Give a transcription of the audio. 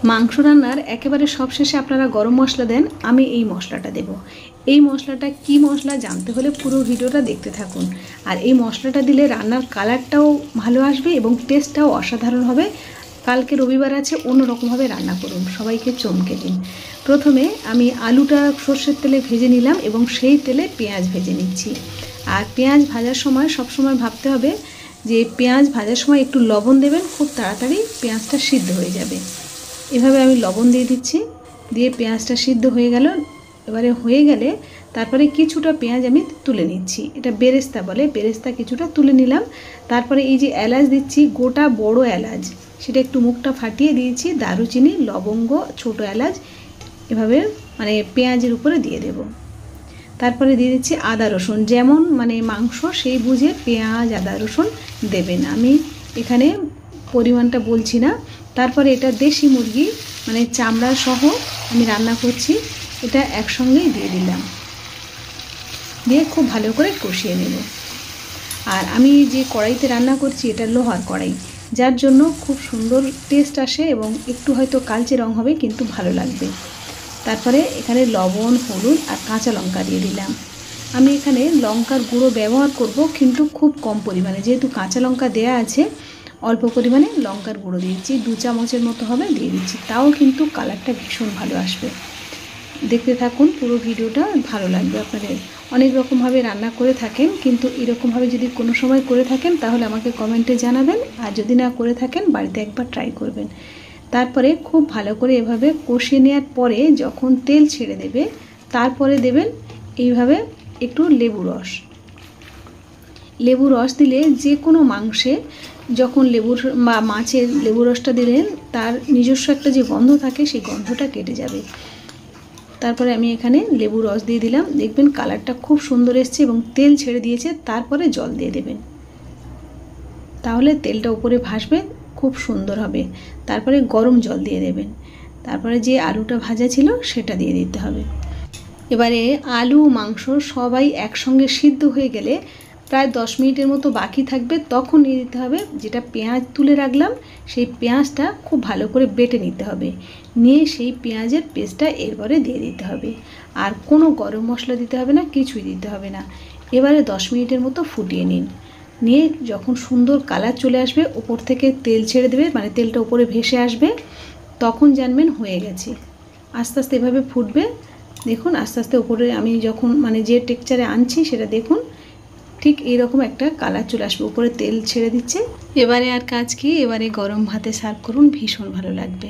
মাংস রান্নার একেবারে সবশেষে আপনারা গরম মশলা দেন, আমি এই মশলাটা দেব। এই মশলাটা কি মশলা জানতে হলে পুরো ভিডিওটা দেখতে থাকুন। আর এই মশলাটা দিলে রান্নার কালারটাও ভালো আসবে এবং টেস্টটাও অসাধারণ হবে। কালকে রবিবার আছে, অন্যরকমভাবে রান্না করুন, সবাইকে চমকে দিন। প্রথমে আমি আলুটা সর্ষের তেলে ভেজে নিলাম এবং সেই তেলে পেঁয়াজ ভেজে নিচ্ছি। আর পেঁয়াজ ভাজার সময় সবসময় ভাবতে হবে যে পেঁয়াজ ভাজার সময় একটু লবণ দেবেন, খুব তাড়াতাড়ি পেঁয়াজটা সিদ্ধ হয়ে যাবে। এভাবে আমি লবণ দিয়ে দিচ্ছি, দিয়ে পেঁয়াজটা সিদ্ধ হয়ে গেল। এবারে হয়ে গেলে তারপরে কিছুটা পেঁয়াজ আমি তুলে নিচ্ছি, এটা বেরেস্তা বলে, বেরেস্তা কিছুটা তুলে নিলাম। তারপরে এই যে এলাচ দিচ্ছি, গোটা বড় এলাচ, সেটা একটু মুখটা ফাটিয়ে দিয়েছি, দারুচিনি, লবঙ্গ, ছোট এলাচ এভাবে মানে পেঁয়াজের উপরে দিয়ে দেব। তারপরে দিয়ে দিচ্ছি আদা রসুন, যেমন মানে মাংস সেই বুঝে পেঁয়াজ আদা রসুন দেবেন, আমি এখানে পরিমাণটা বলছি না। তারপরে এটা দেশি মুরগি মানে চামড়া সহ আমি রান্না করছি, এটা একসঙ্গেই দিয়ে দিলাম, দিয়ে খুব ভালো করে কষিয়ে নেব। আর আমি যে কড়াইতে রান্না করছি এটা লোহার কড়াই, যার জন্য খুব সুন্দর টেস্ট আসে এবং একটু হয়তো কালচে রং হবে কিন্তু ভালো লাগবে। তারপরে এখানে লবণ, হলুদ আর কাঁচা লঙ্কা দিয়ে দিলাম। আমি এখানে লঙ্কার গুঁড়ো ব্যবহার করব, কিন্তু খুব কম পরিমাণে, যেহেতু কাঁচা লঙ্কা দেয়া আছে অল্প পরিমাণে লঙ্কার গুঁড়ো দিয়েছি, 2 চামচের মতো হবে দিয়ে দিচ্ছি, তাও কিন্তু কালারটা ভীষণ ভালো আসবে। দেখতে থাকুন পুরো ভিডিওটা, ভালো লাগবে আপনাদের। অনেক রকমভাবে রান্না করে থাকেন, কিন্তু এরকমভাবে যদি কোনো সময় করে থাকেন তাহলে আমাকে কমেন্টে জানাবেন, আর যদি না করে থাকেন বাড়িতে একবার ট্রাই করবেন। তারপরে খুব ভালো করে এভাবে কষিয়ে নেওয়ার পরে যখন তেল ছেড়ে দেবে তারপরে দেবেন এইভাবে একটু লেবু রস। লেবু রস দিলে যে কোনো মাংসে যখন লেবুর বা মাছের লেবু রসটা দিলেন তার নিজস্ব একটা যে গন্ধ থাকে সেই গন্ধটা কেটে যাবে। তারপরে আমি এখানে লেবু রস দিয়ে দিলাম, দেখবেন কালারটা খুব সুন্দর এসছে এবং তেল ছেড়ে দিয়েছে। তারপরে জল দিয়ে দেবেন, তাহলে তেলটা উপরে ভাসবে, খুব সুন্দর হবে। তারপরে গরম জল দিয়ে দেবেন, তারপরে যে আলুটা ভাজা ছিল সেটা দিয়ে দিতে হবে। এবারে আলু মাংস সবাই একসঙ্গে সিদ্ধ হয়ে গেলে প্রায় 10 মিনিটের মতো বাকি থাকবে, তখন নিয়ে দিতে হবে যেটা পেঁয়াজ তুলে রাখলাম, সেই পেঁয়াজটা খুব ভালো করে বেটে নিতে হবে, নিয়ে সেই পেঁয়াজের পেস্টটা এরপরে দিয়ে দিতে হবে। আর কোনো গরম মশলা দিতে হবে না, কিছুই দিতে হবে না। এবারে 10 মিনিটের মতো ফুটিয়ে নিন, নিয়ে যখন সুন্দর কালার চলে আসবে, ওপর থেকে তেল ছেড়ে দেবে, মানে তেলটা উপরে ভেসে আসবে, তখন জানবেন হয়ে গেছে। আস্তে আস্তে এভাবে ফুটবে, দেখুন আস্তে আস্তে উপরে আমি যখন মানে যে টেক্সচারে আনছি সেটা দেখুন, ঠিক এইরকম একটা কালার চলে আসবে, উপরে তেল ছেড়ে দিচ্ছে। এবারে আর কাজ কি, এবারে গরম ভাতে সার্ভ করুন, ভীষণ ভালো লাগবে।